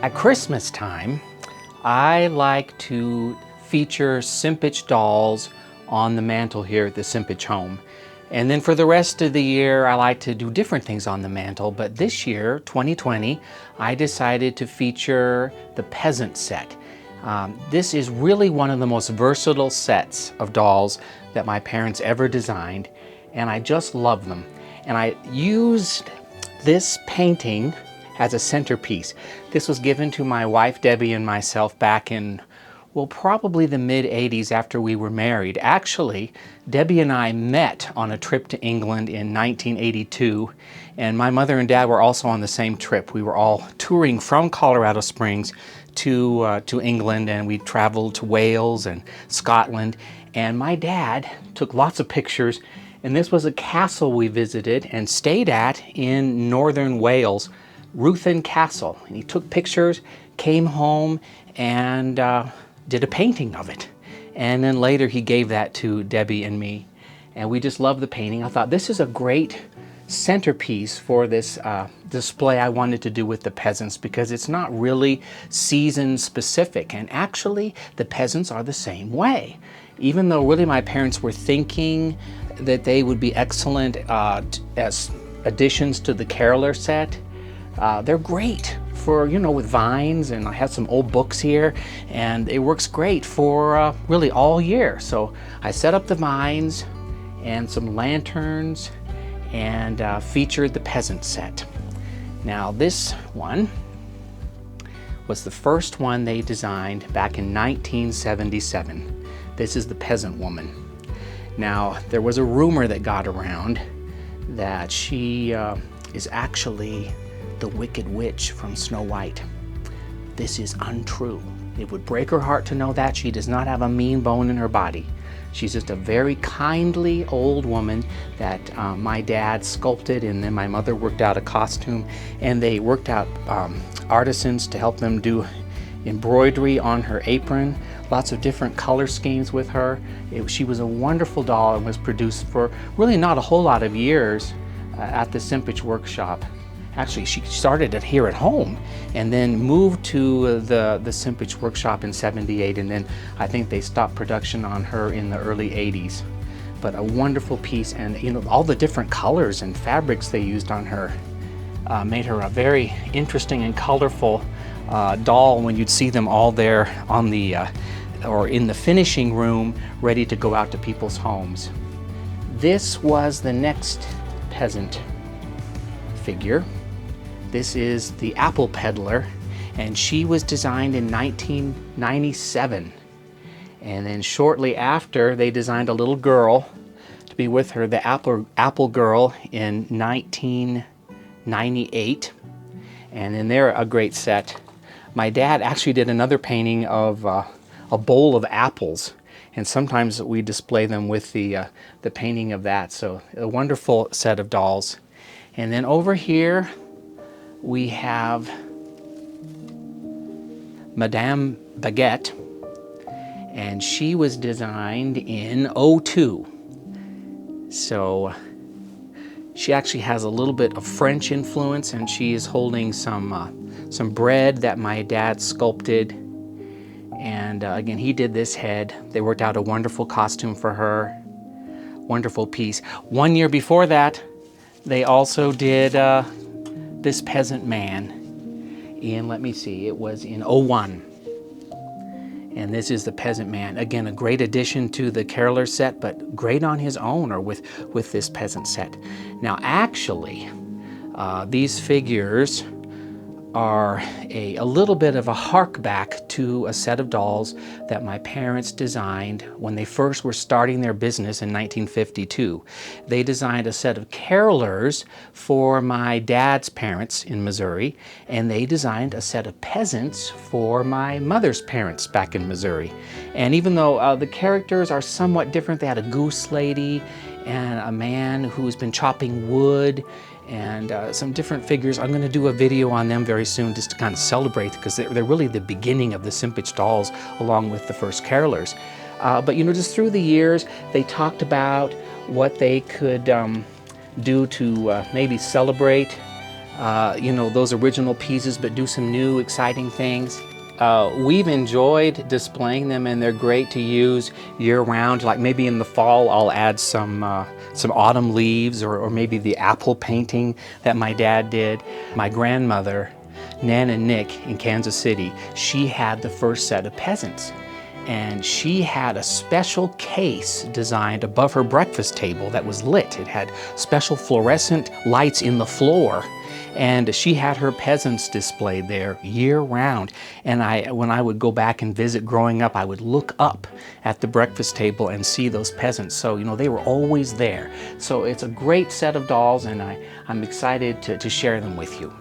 At Christmas time, I like to feature Simpich dolls on the mantle here at the Simpich home. And then for the rest of the year, I like to do different things on the mantle. But this year, 2020, I decided to feature the Peasant Set. This is really one of the most versatile sets of dolls that my parents ever designed, and I just love them. And I used this painting as a centerpiece. This was given to my wife Debbie and myself back in, well, probably the mid-'80s after we were married. Actually, Debbie and I met on a trip to England in 1982, and my mother and dad were also on the same trip. We were all touring from Colorado Springs to England, and we traveled to Wales and Scotland, and my dad took lots of pictures, and this was a castle we visited and stayed at in northern Wales, Ruthin Castle. And he took pictures, came home, and did a painting of it. And then later he gave that to Debbie and me. And we just loved the painting. I thought this is a great centerpiece for this display I wanted to do with the peasants, because it's not really season specific. And actually, the peasants are the same way. Even though really my parents were thinking that they would be excellent as additions to the caroler set, they're great for, you know, with vines, and I have some old books here, and it works great for really all year. So I set up the vines and some lanterns and featured the Peasant Set. Now this one was the first one they designed back in 1977. This is the Peasant Woman. Now there was a rumor that got around that she is actually the Wicked Witch from Snow White. This is untrue. It would break her heart to know that. She does not have a mean bone in her body. She's just a very kindly old woman that my dad sculpted, and then my mother worked out a costume, and they worked out artisans to help them do embroidery on her apron, lots of different color schemes with her. She was a wonderful doll and was produced for really not a whole lot of years at the Simpich workshop. Actually, she started it here at home and then moved to the Simpich workshop in '78, and then I think they stopped production on her in the early '80s. But a wonderful piece, and you know, all the different colors and fabrics they used on her made her a very interesting and colorful doll when you'd see them all there on the or in the finishing room ready to go out to people's homes. This was the next peasant figure. This is the Apple Peddler, and she was designed in 1997. And then shortly after, they designed a little girl to be with her, the Apple Girl, in 1998. And then they're a great set. My dad actually did another painting of a bowl of apples, and sometimes we display them with the painting of that. So a wonderful set of dolls. And then over here, we have Madame Baguette, and she was designed in '02. So she actually has a little bit of French influence, and she is holding some bread that my dad sculpted. And again, he did this head. They worked out a wonderful costume for her. Wonderful piece. 1 year before that, they also did this Peasant Man in, let me see, it was in '01. And this is the Peasant Man. Again, a great addition to the caroler set, but great on his own or with this Peasant Set. Now actually, these figures are a little bit of a hark back to a set of dolls that my parents designed when they first were starting their business in 1952. They designed a set of carolers for my dad's parents in Missouri, and they designed a set of peasants for my mother's parents back in Missouri. And even though the characters are somewhat different, they had a goose lady and a man who's been chopping wood, and some different figures. I'm going to do a video on them very soon just to kind of celebrate, because they're really the beginning of the Simpich dolls along with the first carolers. But you know, just through the years, they talked about what they could do to maybe celebrate you know, those original pieces, but do some new exciting things. We've enjoyed displaying them, and they're great to use year-round. Like maybe in the fall I'll add some autumn leaves, or maybe the apple painting that my dad did. My grandmother, Nana Nick in Kansas City, she had the first set of peasants. And she had a special case designed above her breakfast table that was lit. It had special fluorescent lights in the floor. And she had her peasants displayed there year-round. And when I would go back and visit growing up, I would look up at the breakfast table and see those peasants. So, you know, they were always there. So it's a great set of dolls, and I'm excited to share them with you.